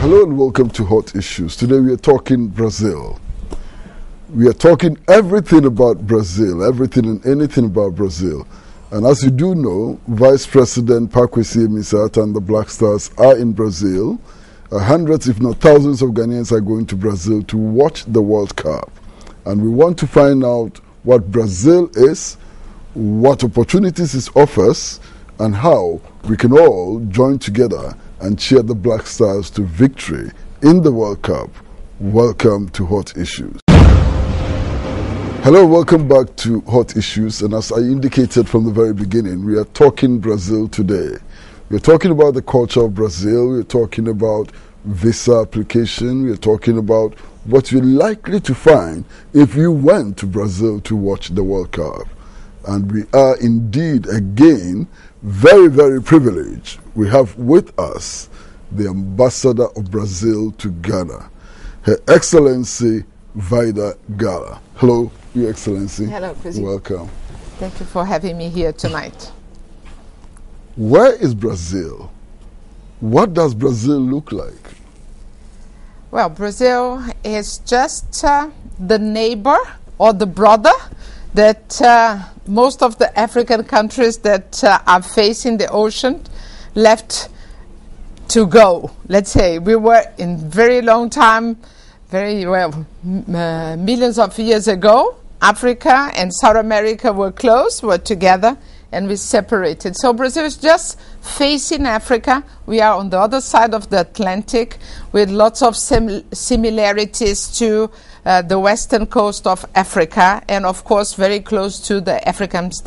Hello and welcome to Hot Issues. Today we are talking Brazil. We are talking everything about Brazil, everything and anything about Brazil. And as you do know, Vice President Pakwesi Amissah and the Black Stars are in Brazil. Hundreds, if not thousands of Ghanaians are going to Brazil to watch the World Cup. And we want to find out what Brazil is, what opportunities it offers, and how we can all join together and cheer the Black Stars to victory in the World Cup. Welcome to Hot Issues. Hello, welcome back to Hot Issues. And as I indicated from the very beginning, we are talking Brazil today. We're talking about the culture of Brazil. We're talking about visa application. We're talking about what you're likely to find if you went to Brazil to watch the World Cup. And we are indeed, again, very, very privileged. We have with us the ambassador of Brazil to Ghana, Her Excellency Vida Gala. Hello, Your Excellency. Hello, President. Welcome. Thank you for having me here tonight. Where is Brazil? What does Brazil look like? Well, Brazil is just the neighbor or the brother that most of the African countries that are facing the ocean left to go. Let's say we were in very long time, millions of years ago, Africa and South America were close, were together, and we separated. So Brazil is just facing Africa. We are on the other side of the Atlantic with lots of similarities to the western coast of Africa, and of course very close to the Africans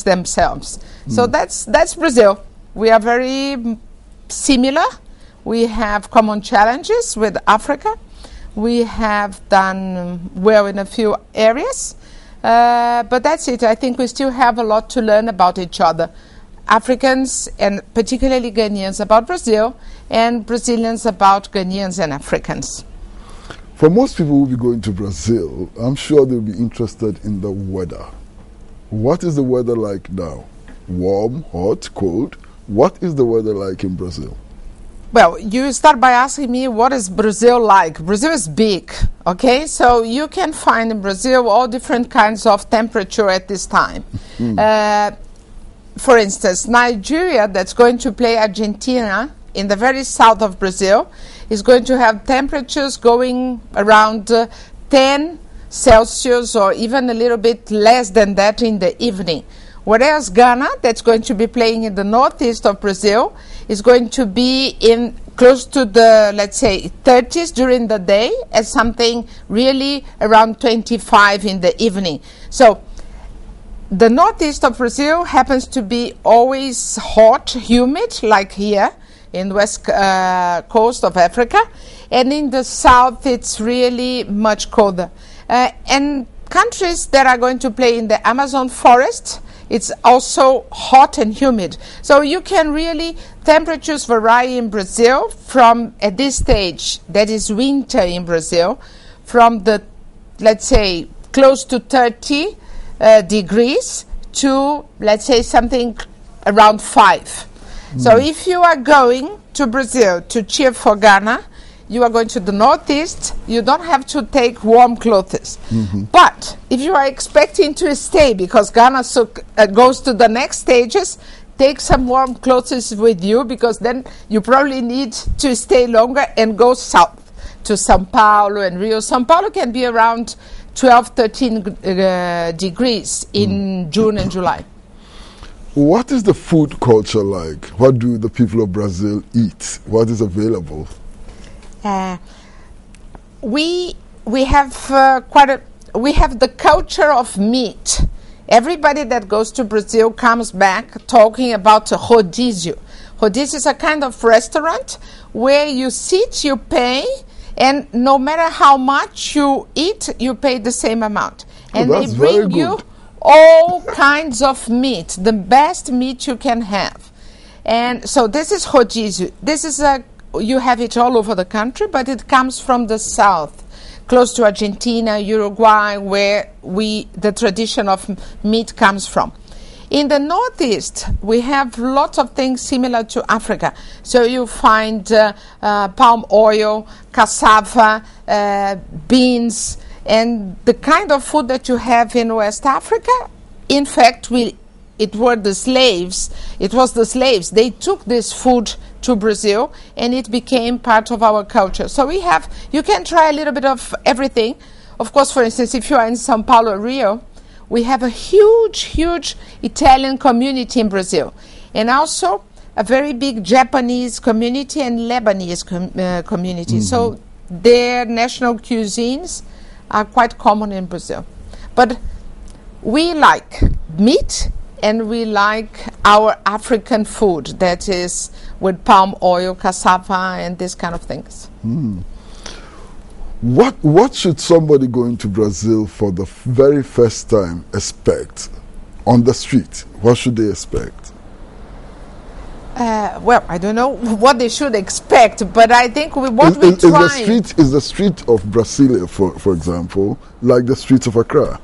themselves. So that's Brazil. We are very similar. We have common challenges with Africa. We have done well in a few areas. But that's it. I think we still have a lot to learn about each other. Africans and particularly Ghanaians about Brazil, and Brazilians about Ghanaians and Africans. For most people who will be going to Brazil, I'm sure they'll be interested in the weather. What is the weather like now? Warm, hot, cold? What is the weather like in Brazil? Well, you start by asking me, what is Brazil like? Brazil is big, okay? So you can find in Brazil all different kinds of temperature at this time. For instance, Nigeria, that's going to play Argentina in the very south of Brazil, is going to have temperatures going around 10 Celsius or even a little bit less than that in the evening. Whereas Ghana, that's going to be playing in the northeast of Brazil, is going to be in close to the, let's say, 30s during the day, and something really around 25 in the evening. So the northeast of Brazil happens to be always hot, humid, like here in the west coast of Africa, and in the south it's really much colder. And countries that are going to play in the Amazon forest, it's also hot and humid. So you can really, temperatures vary in Brazil from, at this stage, that is winter in Brazil, from the, let's say, close to 30 degrees to, let's say, something around 5. So if you are going to Brazil to cheer for Ghana, you are going to the northeast, you don't have to take warm clothes. But if you are expecting to stay, because Ghana goes to the next stages, take some warm clothes with you, because then you probably need to stay longer and go south to Sao Paulo and Rio. Sao Paulo can be around 12, 13 degrees in June and July. What is the food culture like? What do the people of Brazil eat? What is available? We have we have the culture of meat. Everybody that goes to Brazil comes back talking about rodízio. Rodízio is a kind of restaurant where you sit, you pay, and no matter how much you eat, you pay the same amount. And they bring you all kinds of meat, the best meat you can have. And so this is rodízio. This is you have it all over the country, but it comes from the south, close to Argentina, Uruguay, where the tradition of meat comes from. In the Northeast, we have lots of things similar to Africa. So you find palm oil, cassava, beans, and the kind of food that you have in West Africa. In fact, it was the slaves. They took this food to Brazil, and it became part of our culture. So you can try a little bit of everything. Of course, for instance, if you are in São Paulo, Rio, we have a huge Italian community in Brazil, and also a very big Japanese community and Lebanese community. So their national cuisines are quite common in Brazil. But we like meat, and we like our African food, that is with palm oil, cassava, and this kind of things. What should somebody going to Brazil for the very first time expect on the street? What should they expect? Well, I don't know what they should expect, but I think is the street of Brasilia, for example, like the streets of Accra?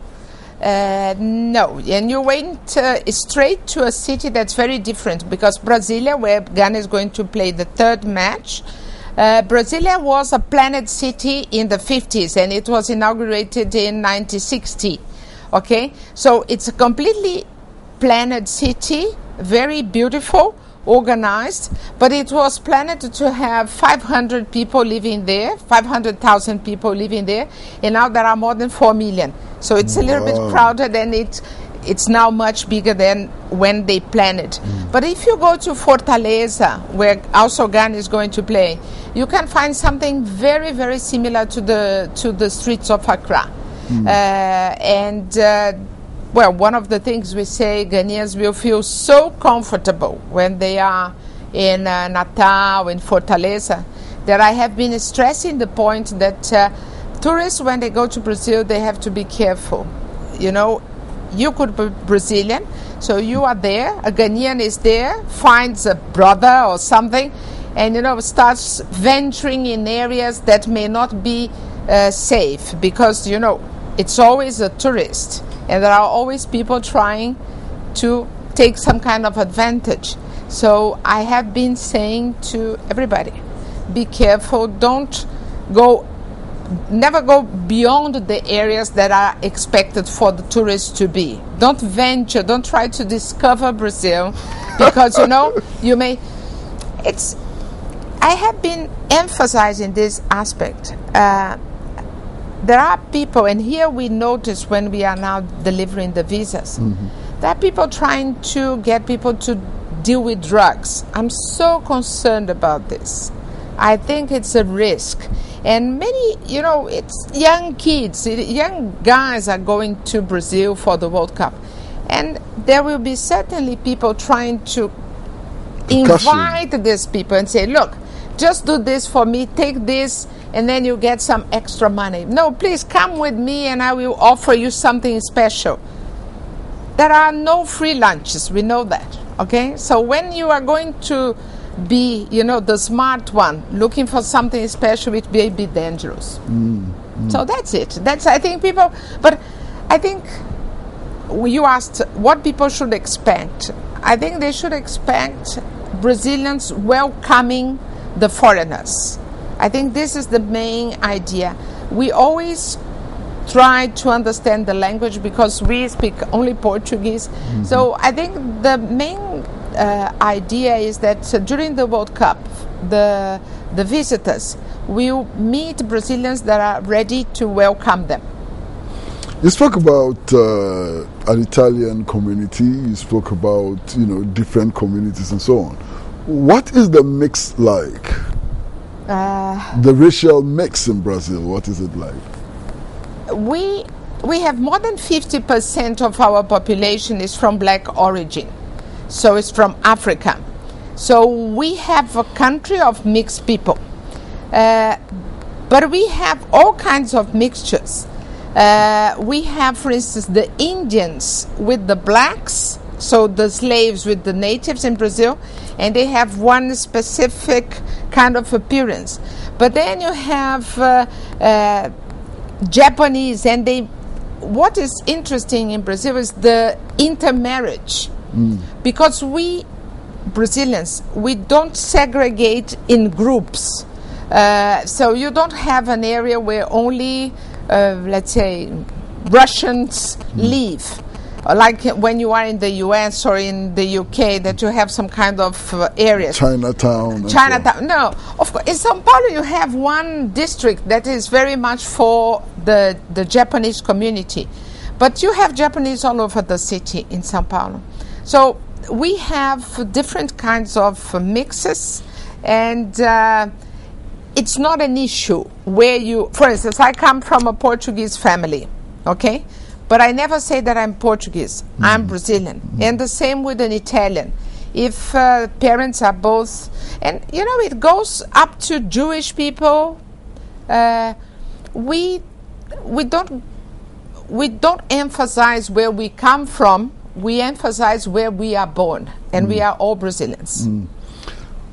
No, and you went straight to a city that's very different, because Brasilia, where Ghana is going to play the third match, Brasilia was a planned city in the 50s, and it was inaugurated in 1960. Okay, so it's a completely planned city, very beautiful, organized, but it was planned to have 500,000 people living there, and now there are more than 4 million. So it's a little bit crowded, and it's now much bigger than when they planned it. But if you go to Fortaleza, where also Ghana is going to play, you can find something very, very similar to the streets of Accra. Well, one of the things we say, Ghanaians will feel so comfortable when they are in Natal, in Fortaleza, that I have been stressing the point that tourists, when they go to Brazil, they have to be careful. You know, you could be Brazilian, so you are there, a Ghanaian is there, finds a brother or something, and, starts venturing in areas that may not be safe, because, it's always a tourist. And there are always people trying to take some kind of advantage. So I have been saying to everybody, be careful, never go beyond the areas that are expected for the tourists to be. Don't venture, don't try to discover Brazil, because you may. I have been emphasizing this aspect. There are people, and here we notice when we are now delivering the visas, there are people trying to get people to deal with drugs. I'm so concerned about this. I think it's a risk. And many, it's young kids, young guys are going to Brazil for the World Cup. And there will be certainly people trying to invite these people and say, look, just do this for me, take this, and then you get some extra money. No, please come with me and I will offer you something special. There are no free lunches, we know that, okay? So when you are going to be, the smart one, looking for something special, it may be dangerous. So that's it. I think you asked what people should expect. I think they should expect Brazilians welcoming the foreigners. I think this is the main idea. We always try to understand the language because we speak only Portuguese. So I think the main idea is that during the World Cup, the visitors will meet Brazilians that are ready to welcome them. You spoke about an Italian community, you spoke about different communities and so on. What is the mix like? The racial mix in Brazil, what is it like? We have more than 50% of our population is from black origin. So it's from Africa. So we have a country of mixed people. But we have all kinds of mixtures. We have, for instance, the Indians with the blacks, so the slaves with the natives in Brazil, and they have one specific kind of appearance. But then you have Japanese, and what is interesting in Brazil is the intermarriage. Because we Brazilians, we don't segregate in groups. So you don't have an area where only, let's say, Russians live. Like when you are in the US or in the UK, that you have some kind of areas. Chinatown. No, of course. In São Paulo, you have one district that is very much for the Japanese community. But you have Japanese all over the city in São Paulo. So we have different kinds of mixes, and it's not an issue where you, for instance, I come from a Portuguese family, okay? But I never say that I'm Portuguese. I'm Brazilian. And the same with an Italian. If parents are both, and you know, it goes up to Jewish people. We don't emphasize where we come from. We emphasize where we are born, and we are all Brazilians.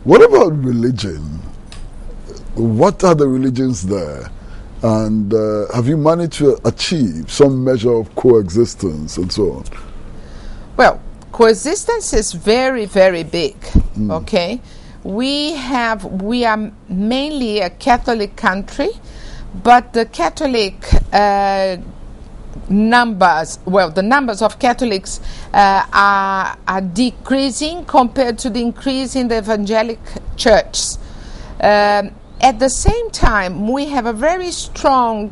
What about religion? What are the religions there? And have you managed to achieve some measure of coexistence and so on? Well, coexistence is very, very big, okay? We are mainly a Catholic country, but the Catholic numbers, well, the numbers of Catholics are decreasing compared to the increase in the evangelic churches. At the same time, we have a very strong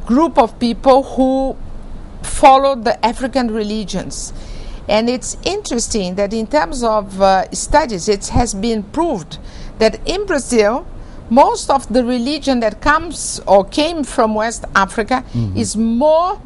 group of people who follow the African religions. And it's interesting that in terms of studies, it has been proved that in Brazil, most of the religion that comes or came from West Africa is more,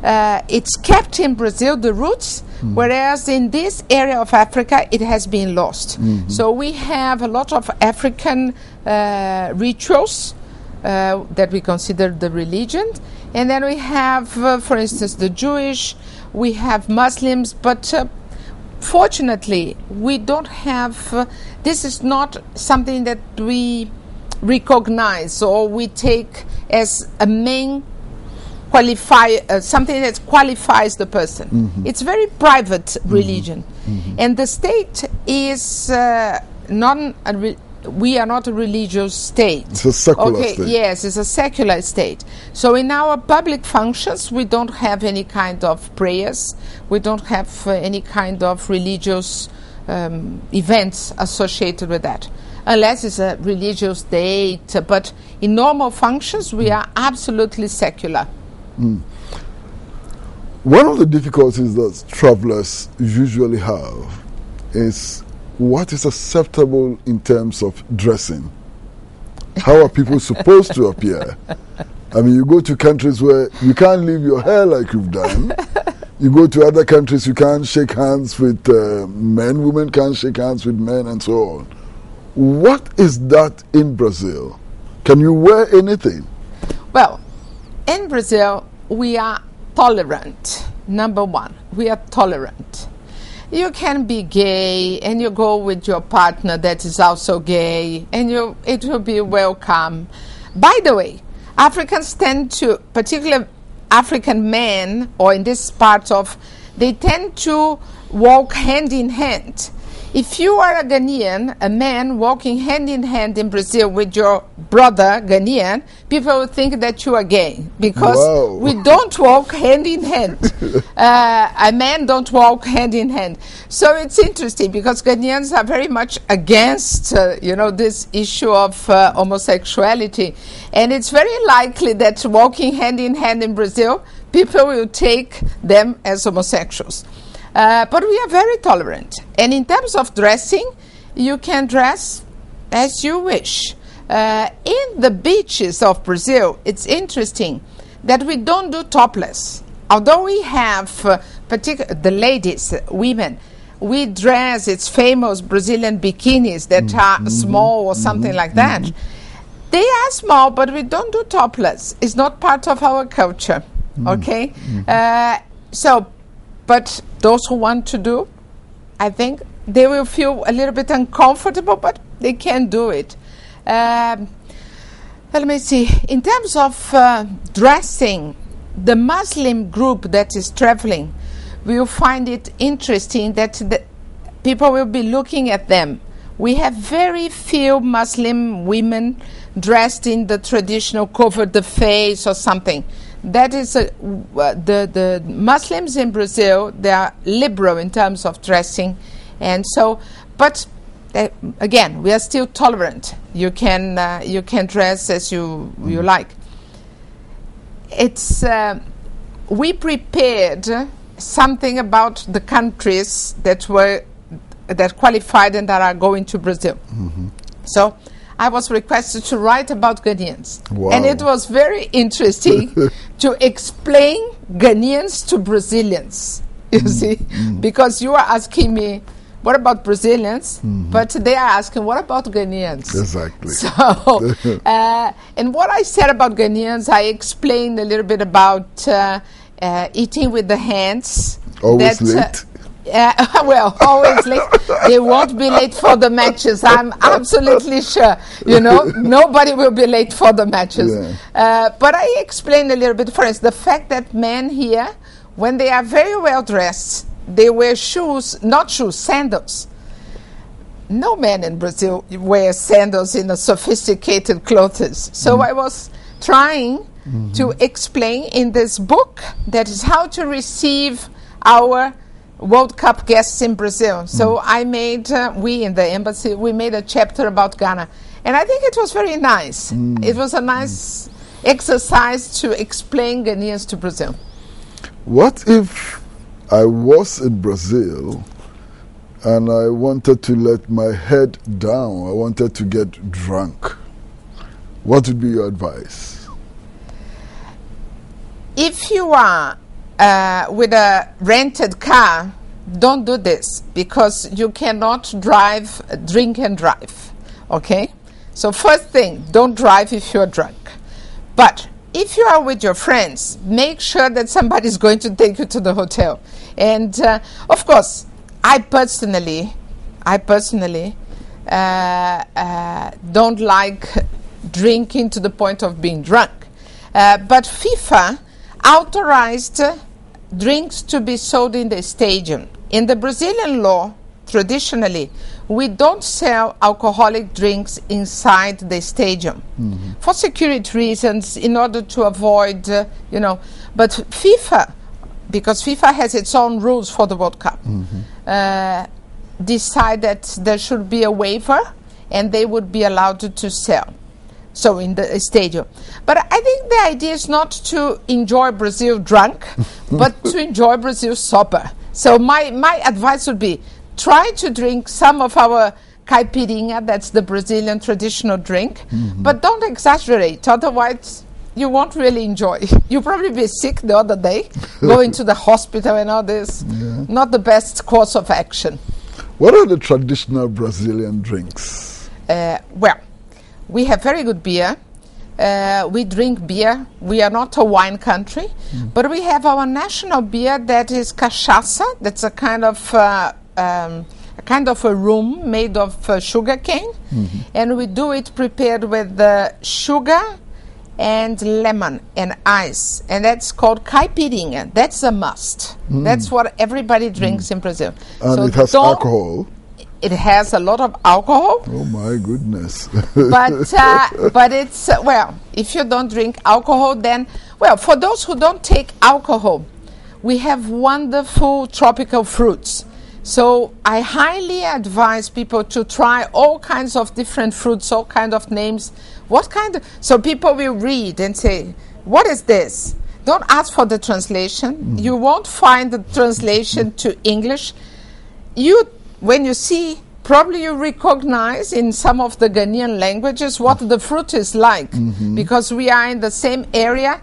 it's kept in Brazil, the roots, whereas in this area of Africa, it has been lost. So we have a lot of African rituals that we consider the religion. And then we have, for instance, the Jewish, we have Muslims, but fortunately, we don't have, this is not something that we recognize or we take as a main something that qualifies the person. It's very private religion, and the state is we are not a religious state. It's a secular state. Yes, it's a secular state. So in our public functions, we don't have any kind of prayers. We don't have any kind of religious events associated with that, unless it's a religious date. But in normal functions, we are absolutely secular. One of the difficulties that travelers usually have is what is acceptable in terms of dressing. How are people supposed to appear? I mean, you go to countries where you can't leave your hair like you've done. You go to other countries, you can't shake hands with men, women can't shake hands with men, and so on. What is that in Brazil? Can you wear anything? Well, in Brazil, we are tolerant. Number one, we are tolerant. You can be gay and you go with your partner that is also gay, and it will be welcome. By the way, Africans tend to, particularly African men, or in this part of, they tend to walk hand in hand. If you are a Ghanaian, a man walking hand in hand in Brazil with your brother Ghanaian, people will think that you are gay, because we don't walk hand in hand. A man don't walk hand in hand. So it's interesting, because Ghanaians are very much against, this issue of homosexuality. And it's very likely that walking hand in hand in Brazil, people will take them as homosexuals. But we are very tolerant. And in terms of dressing, you can dress as you wish. In the beaches of Brazil, it's interesting that we don't do topless. Although we have, the ladies, women, we dress, it's famous Brazilian bikinis that are small or something like that. They are small, but we don't do topless. It's not part of our culture, okay? But those who want to do, I think they will feel a little bit uncomfortable, but they can do it. Let me see. In terms of dressing, the Muslim group that is traveling, will find it interesting that the people will be looking at them. We have very few Muslim women dressed in the traditional cover the face or something. That is the Muslims in Brazil, they are liberal in terms of dressing, and so, but again, we are still tolerant. You can dress as you like. It's we prepared something about the countries that qualified and that are going to Brazil. So I was requested to write about Ghanaians. Wow. And it was very interesting to explain Ghanaians to Brazilians, you see, because you are asking me, what about Brazilians? But they are asking, what about Ghanaians? Exactly. So, and what I said about Ghanaians, I explained a little bit about eating with the hands. Always late. Well, always late. They won't be late for the matches. I'm absolutely sure. You know, nobody will be late for the matches. Yeah. But I explained a little bit. For instance, the fact that men here, when they are very well dressed, they wear shoes, not shoes, sandals. No man in Brazil wears sandals in a sophisticated clothes. So I was trying to explain in this book that is how to receive our World Cup guests in Brazil. So I made, we in the embassy, we made a chapter about Ghana. And I think it was very nice. It was a nice exercise to explain Ghanaians to Brazil. What if I was in Brazil and I wanted to let my head down? I wanted to get drunk. What would be your advice? If you are with a rented car, don't do this, because you cannot drink and drive. Okay? So first thing, don't drive if you're drunk. But if you are with your friends, make sure that somebody is going to take you to the hotel. And of course, I personally don't like drinking to the point of being drunk. But FIFA authorized drinks to be sold in the stadium. In the Brazilian law, traditionally, we don't sell alcoholic drinks inside the stadium for security reasons, in order to avoid, But FIFA, because FIFA has its own rules for the World Cup, decide that there should be a waiver and they would be allowed to sell. So in the stadium. But I think the idea is not to enjoy Brazil drunk, but to enjoy Brazil sober. So my advice would be, try to drink some of our caipirinha, that's the Brazilian traditional drink, but don't exaggerate, otherwise you won't really enjoy. You'll probably be sick the other day, going to the hospital and all this. Yeah. Not the best course of action. What are the traditional Brazilian drinks? Well, we have very good beer. We drink beer. We are not a wine country, but we have our national beer that is cachaça. That's a kind of a rum made of sugar cane, and we do it prepared with sugar and lemon and ice, and that's called caipirinha. That's a must. That's what everybody drinks in Brazil. And so it has alcohol. It has a lot of alcohol. Oh my goodness. But it's, if you don't drink alcohol, then, for those who don't take alcohol, we have wonderful tropical fruits. So I highly advise people to try all kinds of different fruits, all kinds of names. So people will read and say, what is this? Don't ask for the translation. You won't find the translation to English. When you see, probably you recognize in some of the Ghanaian languages what the fruit is like, because we are in the same area.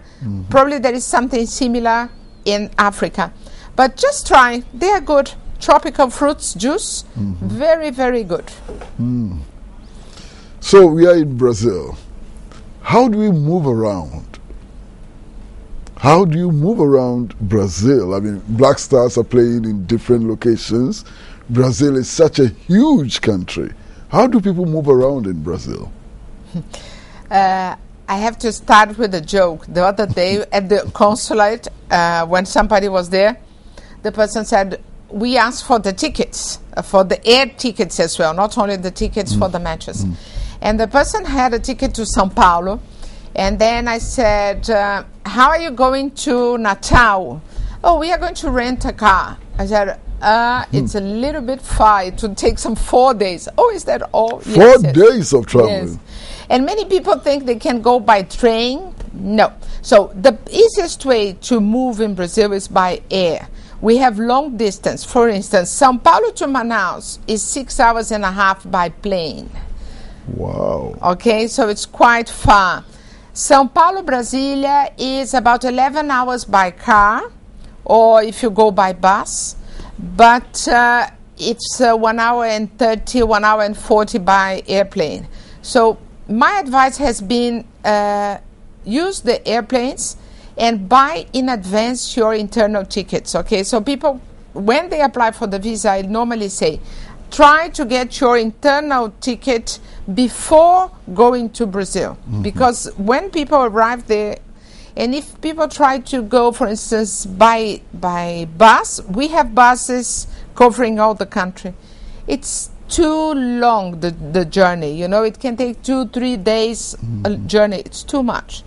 Probably there is something similar in Africa. But just try. They are good. Tropical fruits juice, very, very good. So we are in Brazil. How do we move around? How do you move around Brazil? I mean, Black Stars are playing in different locations. Brazil is such a huge country. How do people move around in Brazil? I have to start with a joke. The other day at the consulate, when somebody was there, the person said, we asked for the tickets, for the air tickets as well, not only the tickets for the matches. And the person had a ticket to Sao Paulo. And then I said, how are you going to Natal? Oh, we are going to rent a car. I said, it's a little bit far. It would take some 4 days. Oh, is that all? 4 days of traveling. Yes. And many people think they can go by train. No. So the easiest way to move in Brazil is by air. We have long distance. For instance, Sao Paulo to Manaus is 6 hours and a half by plane. Wow. Okay, so it's quite far. Sao Paulo, Brasilia is about 11 hours by car, or if you go by bus. But it's 1 hour and 30, 1 hour and 40 by airplane. So my advice has been use the airplanes and buy in advance your internal tickets. Okay, so people, when they apply for the visa, I normally say, try to get your internal ticket before going to Brazil. Because when people arrive there, and if people try to go, for instance, by bus, we have buses covering all the country. It's too long, the journey. You know, it can take 2-3 days journey. It's too much.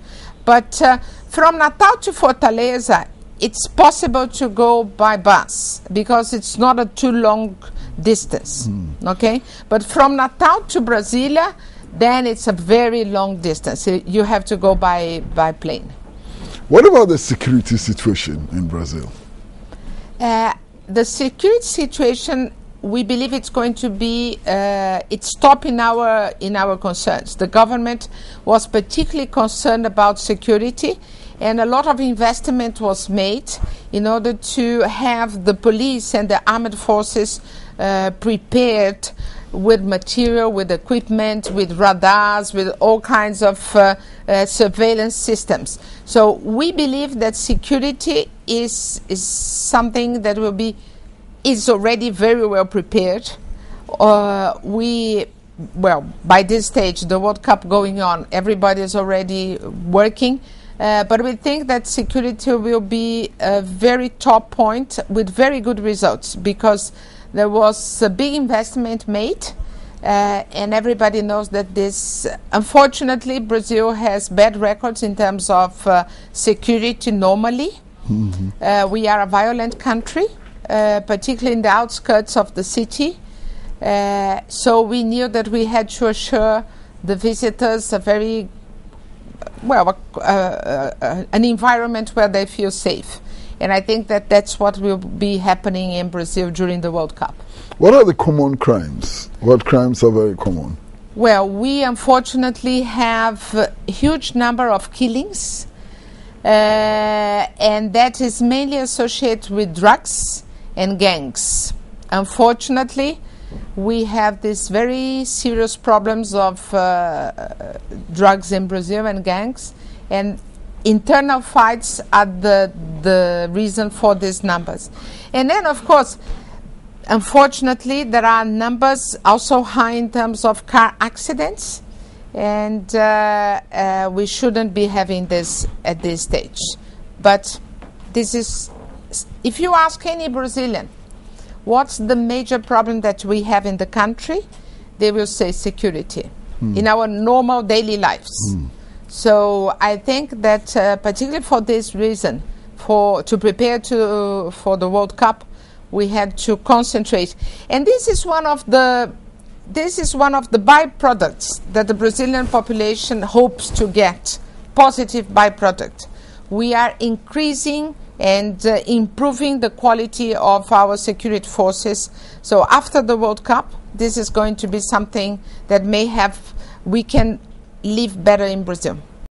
But from Natal to Fortaleza, it's possible to go by bus because it's not a too long distance. Okay? But from Natal to Brasilia, then it's a very long distance. You have to go by plane. What about the security situation in Brazil? The security situation, we believe it's going to be it's top in our concerns. The government was particularly concerned about security, and a lot of investment was made in order to have the police and the armed forces prepared with material, with equipment, with radars, with all kinds of surveillance systems. So we believe that security is something that is already very well prepared. By this stage, the World Cup going on, everybody is already working. But we think that security will be a very top point with very good results, because there was a big investment made, and everybody knows that this, unfortunately, Brazil has bad records in terms of security normally. We are a violent country, particularly in the outskirts of the city. So we knew that we had to assure the visitors a very, an environment where they feel safe. And I think that that's what will be happening in Brazil during the World Cup. What are the common crimes? What crimes are very common? Well, we unfortunately have a huge number of killings, and that is mainly associated with drugs and gangs. Unfortunately, we have these very serious problems of drugs in Brazil and gangs, and internal fights are the reason for these numbers. And then, of course, unfortunately, there are numbers also high in terms of car accidents, and we shouldn't be having this at this stage. But this is, if you ask any Brazilian, what's the major problem that we have in the country, they will say security in our normal daily lives. So I think that particularly for this reason, to prepare for the World Cup, we had to concentrate. And this is one of the byproducts that the Brazilian population hopes to get, positive byproduct. We are increasing and improving the quality of our security forces. So after the World Cup, this is going to be something that we can live better in Brazil.